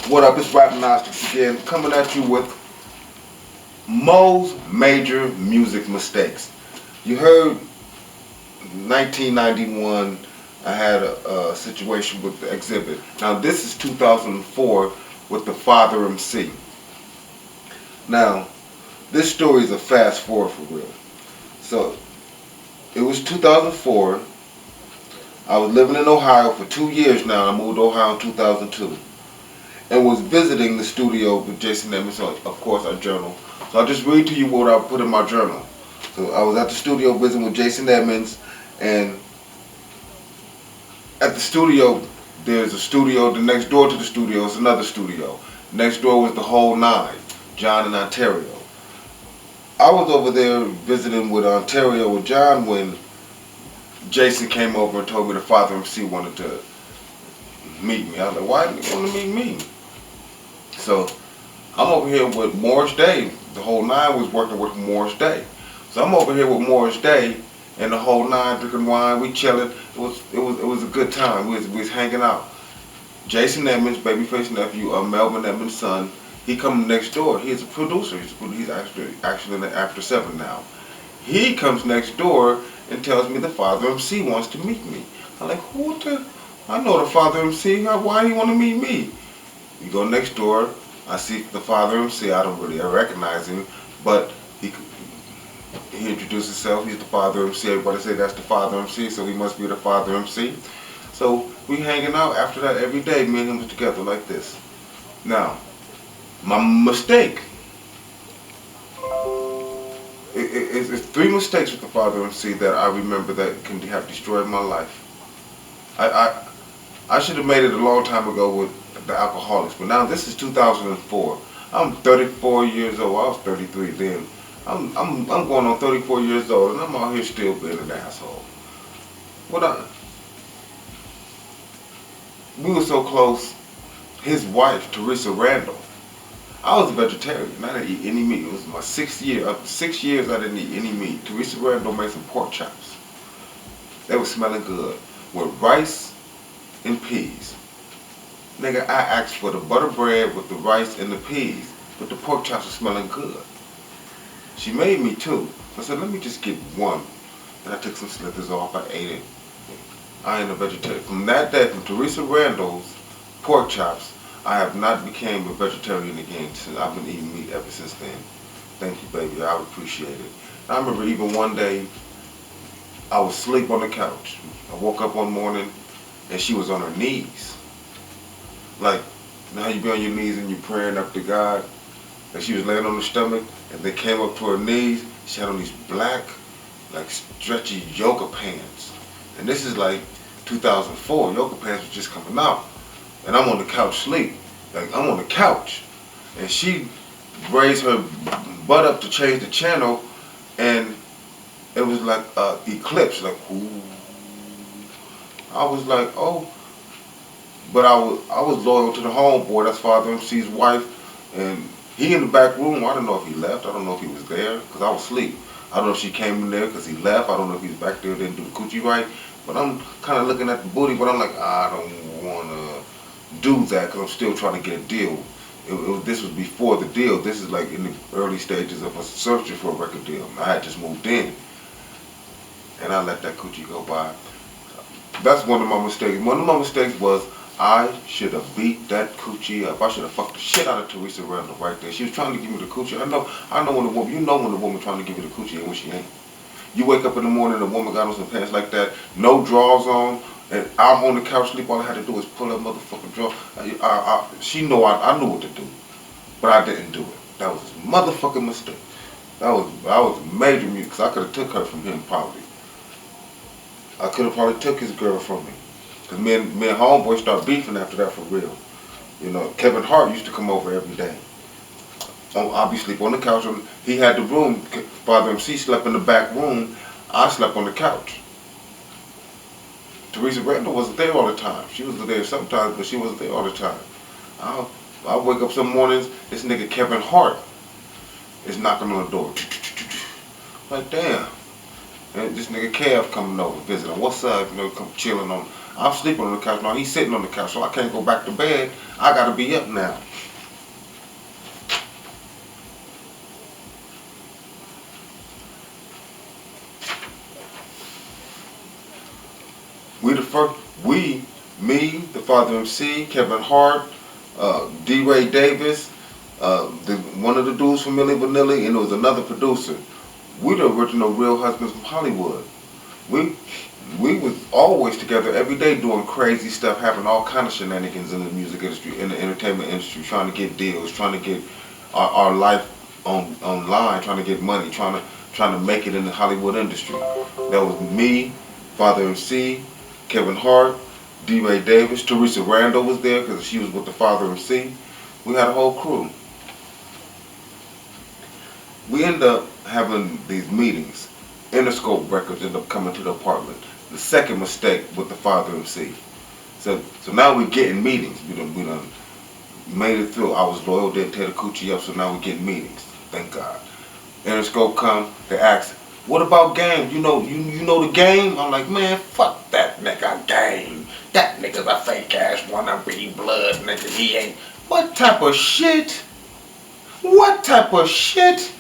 What up, it's Rap Gnostics again, coming at you with Mo's major music mistakes. You heard 1991, I had a situation with the exhibit. Now this is 2004 with the Father MC. Now, this story is a fast forward for real. So, it was 2004. I was living in Ohio for 2 years now. I moved to Ohio in 2002. And was visiting the studio with Jason Edmonds, so of course I journal. So I'll just read to you what I put in my journal. So I was at the studio visiting with Jason Edmonds, and at the studio, there's a studio, the next door to the studio is another studio. Next door was the whole nine, John in Ontario. I was over there visiting with Ontario with John when Jason came over and told me the Father MC wanted to meet me. I was like, why did he want to meet me? So I'm over here with Morris Day. The whole nine was working with Morris Day. So I'm over here with Morris Day and the whole nine drinking wine. We chilling. It was a good time. We was hanging out. Jason Edmonds, babyface nephew of Melvin Edmonds' son, he comes next door. He's a producer. He's actually in the After 7 now. He comes next door and tells me the Father MC wants to meet me. I'm like, what the? I know the Father MC. Why do you want to meet me? You go next door, I see the Father MC. I don't really recognize him, but he introduced himself. He's the Father MC. Everybody say that's the Father MC, so he must be the Father MC. So we hanging out after that every day. Me and him was together like this. Now, my mistake. It's 3 mistakes with the Father MC that I remember that can have destroyed my life. I should have made it a long time ago with the alcoholics, but now this is 2004. I'm 34 years old. I was 33 then. I'm going on 34 years old, and I'm out here still being an asshole. We were so close. His wife, Theresa Randel. I was a vegetarian. I didn't eat any meat. It was my 6th year. 6 years I didn't eat any meat. Theresa Randel made some pork chops. They were smelling good with rice and peas. Nigga, I asked for the butter bread with the rice and the peas, but the pork chops were smelling good. She made me 2. I said, let me just get 1. And I took some slithers off. I ate it. I ain't a vegetarian. From that day, from Theresa Randel's pork chops, I have not became a vegetarian again. I've been eating meat ever since then. Thank you, baby. I appreciate it. I remember even one day, I was asleep on the couch. I woke up one morning, and she was on her knees. Like, you know how you be on your knees and you're praying up to God? Like she was laying on her stomach, and they came up to her knees. She had on these black, like stretchy yoga pants. And this is like 2004. Yoga pants was just coming out. And I'm on the couch sleep. Like, I'm on the couch. And she raised her butt up to change the channel, and it was like eclipse, like, ooh. I was like, oh. But I was loyal to the homeboy, that's Father MC's wife, and he in the back room. I don't know if he left. I don't know if he was there, because I was asleep. I don't know if she came in there because he left. I don't know if he's back there, didn't do the coochie right. But I'm kind of looking at the booty, but I'm like, I don't want to do that because I'm still trying to get a deal. This was before the deal. This is like in the early stages of us searching for a record deal. I had just moved in, and I let that coochie go by. That's one of my mistakes. One of my mistakes was I should have beat that coochie up. I should have fucked the shit out of Theresa Randel right there. She was trying to give me the coochie. I know when a woman, you know when a woman trying to give you the coochie and when she ain't. You wake up in the morning, a woman got on some pants like that, no drawers on, and I'm on the couch sleep. All I had to do was pull that motherfucking drawer. She knew I knew what to do, but I didn't do it. That was a motherfucking mistake. That was a major mistake, because I could have took her from him probably. I could have probably took his girl from me. Because me and homeboy started beefing after that for real. You know, Kevin Hart used to come over every day. I'll be sleep on the couch. He had the room. Father MC slept in the back room. I slept on the couch. Theresa Randel wasn't there all the time. She was there sometimes, but she wasn't there all the time. I wake up some mornings, this nigga Kevin Hart is knocking on the door. Like, damn. And this nigga Kev coming over visiting. What's up? You know, come chilling on. I'm sleeping on the couch. No, he's sitting on the couch, so I can't go back to bed. I gotta be up now. We the first. Me, the Father MC, Kevin Hart, D. Ray Davis, one of the dudes from Milli Vanilli, and there was another producer. We the original Real Husbands from Hollywood. We we was always together every day doing crazy stuff, having all kind of shenanigans in the music industry, in the entertainment industry, trying to get deals, trying to get our life online, trying to get money, trying to make it in the Hollywood industry. That was me, Father MC, Kevin Hart, D. Ray Davis, Theresa Randel was there because she was with the Father MC. We had a whole crew. We end up having these meetings. Interscope Records end up coming to the apartment. The second mistake with the Father MC. So now we're getting meetings. We done made it through. I was loyal, didn't tear the coochie up, so now we're getting meetings. Thank God. Interscope come, they ask, what about Game? You know the Game? I'm like, man, fuck that nigga Game. That nigga's a fake ass wannabe blood nigga. He ain't. What type of shit? What type of shit?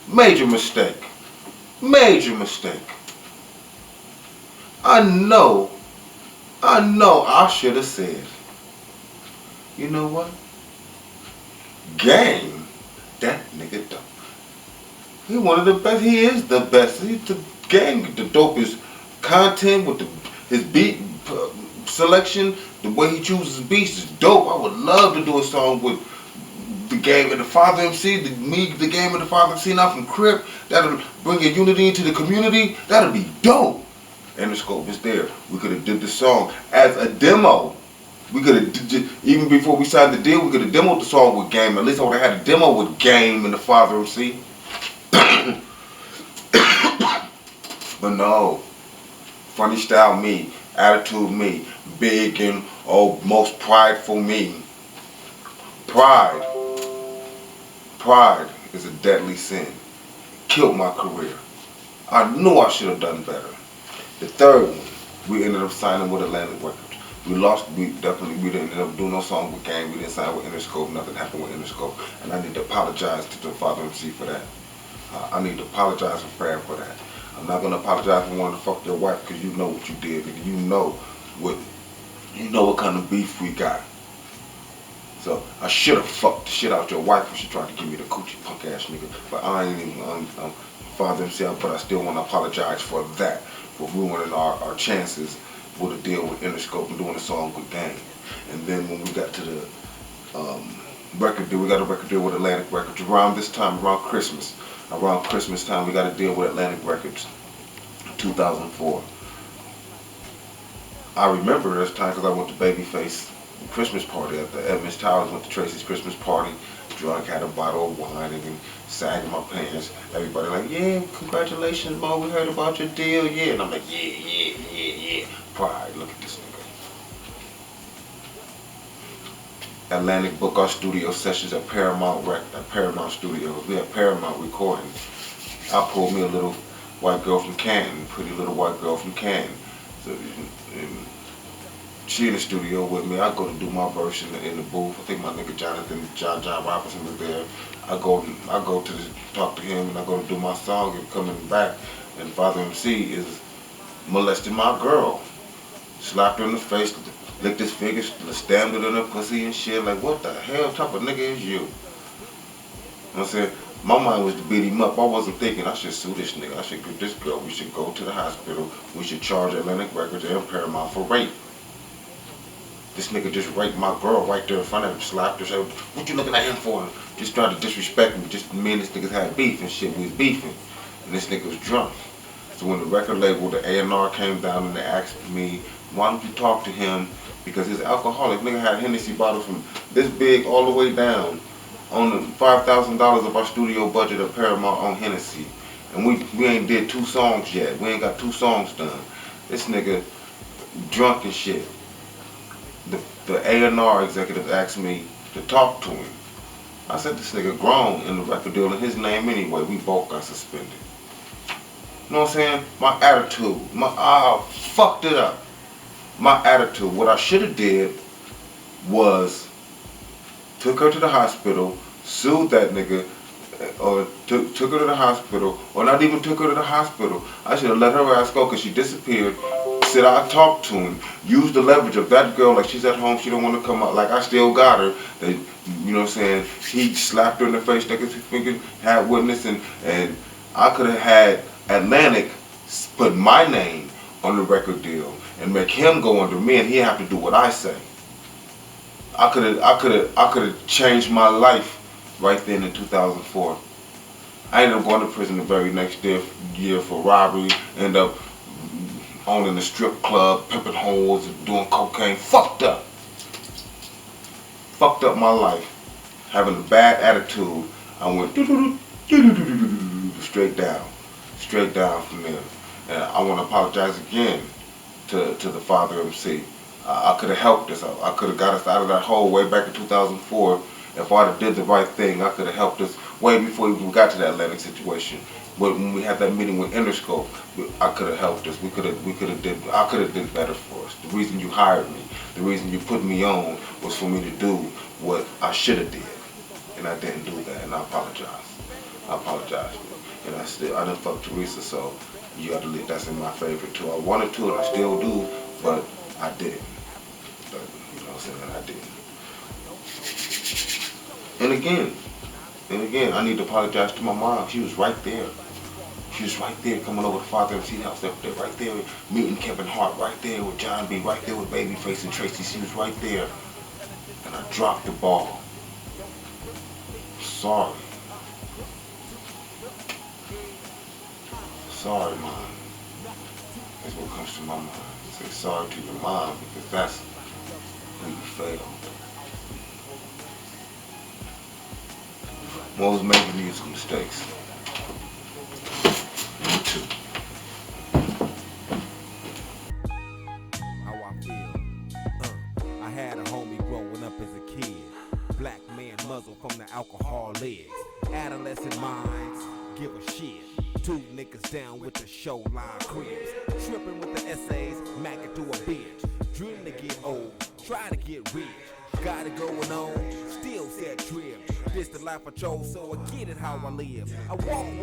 Major mistake. Major mistake. I know I should have said, you know what? Game, that nigga dope. He one of the best. He is the best. He's the Game, the dopest content with his beat selection. The way he chooses beats is dope. I would love to do a song with the Game and the Father MC, the Game and the Father MC, now from Kurupt. That'll bring a unity into the community. That'll be dope. And the scope is there. We could have did the song as a demo. We could have, even before we signed the deal, we could have demoed the song with Game. At least I would have had a demo with Game and the Father MC. But no. Funny style me, attitude me, big and most prideful me. Pride is a deadly sin. Killed my career. I knew I should have done better. The third one, we ended up signing with Atlantic Records. We didn't end up doing no song with Game. We didn't sign with Interscope. Nothing happened with Interscope. And I need to apologize to the Father MC for that. I need to apologize to Fran for that. I'm not gonna apologize for wanting to fuck your wife because you know what you did. And you know what kind of beef we got. So I should have fucked the shit out your wife when she tried to give me the coochie punk ass nigga. But I ain't even Father himself, but I still want to apologize for that, for ruining our chances with a deal with Interscope and doing a song with Game. And then when we got to the record deal, we got a record deal with Atlantic Records around this time, around Christmas time, we got a deal with Atlantic Records, 2004. I remember this time because I went to Babyface Christmas party at the Edmonds Towers, went to Tracy's Christmas party, drunk, had a bottle of wine, and sagging my pants. Everybody like, yeah, congratulations, Mo, we heard about your deal, yeah. And I'm like, yeah. Pride, look at this nigga. Atlantic book our studio sessions at Paramount Studios. We had Paramount recording. I pulled me a little white girl from Canton, pretty little white girl from Canton. So, she in the studio with me. I go to do my verse in the booth. I think my nigga John Robinson was there. I go to talk to him, and I go to do my song. And coming back, and Father MC is molesting my girl. Slapped her in the face, licked his fingers, stamped it in her pussy and shit. Like, what the hell type of nigga is you? I said, my mind was to beat him up. I wasn't thinking I should sue this nigga. I should get this girl. We should go to the hospital. We should charge Atlantic Records and Paramount for rape. This nigga just raped my girl right there in front of him, slapped her, said, what you looking at him for? Just tried to disrespect me. Just me and this niggas had beef and shit. We was beefing. And this nigga was drunk. So when the record label, the A&R came down and they asked me, why don't you talk to him? Because he's alcoholic. Nigga had a Hennessy bottle from this big all the way down on the $5,000 of our studio budget of Paramount on Hennessy. And we ain't did 2 songs yet. We ain't got 2 songs done. This nigga drunk and shit. The A&R executive asked me to talk to him. I said, this nigga grown in the record deal in his name anyway. We both got suspended. You know what I'm saying? My attitude. I fucked it up. My attitude. What I should have did was took her to the hospital, sued that nigga, or took her to the hospital, or not even took her to the hospital. I should have let her ass go because she disappeared. Said I talked to him, used the leverage of that girl, like she's at home, she don't want to come out, like I still got her. That, you know what I'm saying? He slapped her in the face, nigga, finger, had witness, and I could have had Atlantic put my name on the record deal and make him go under me, and he have to do what I say. I could have changed my life right then in 2004. I ended up going to prison the very next year for robbery. Ended up owning a strip club, pimping hoes, and doing cocaine. Fucked up. Fucked up my life. Having a bad attitude. I went straight down. Straight down from there. And I want to apologize again to the father MC. I could have helped us. I could have got us out of that hole way back in 2004. If I'd have did the right thing, I could have helped us way before we even got to that Atlantic situation. When we had that meeting with Interscope, I could have helped us. I could have did better for us. The reason you hired me, the reason you put me on, was for me to do what I should have did, and I didn't do that, and I apologize. I apologize, and I done fucked Theresa, so you got to leave. That's in my favor too. I wanted to, and I still do, but I didn't. But, you know what I'm saying? I didn't. And again, I need to apologize to my mom. She was right there. She was right there coming over to Father MC house up there, right there meeting Kevin Hart, right there with John B, right there with Babyface and Tracy. She was right there. And I dropped the ball. Sorry. Sorry, Mom. That's what comes to my mind. Say sorry to your mom because that's when you failed. Most major musical mistakes. Me too. How I feel. I had a homie growing up as a kid. Black man muzzled from the alcohol legs. Adolescent minds give a shit. Two niggas down with the show line cribs. Tripping with the essays, macking through a bitch. Dream to get old, try to get rich. Got it going on, still set trip. This the life I chose, so I get it how I live. I walk with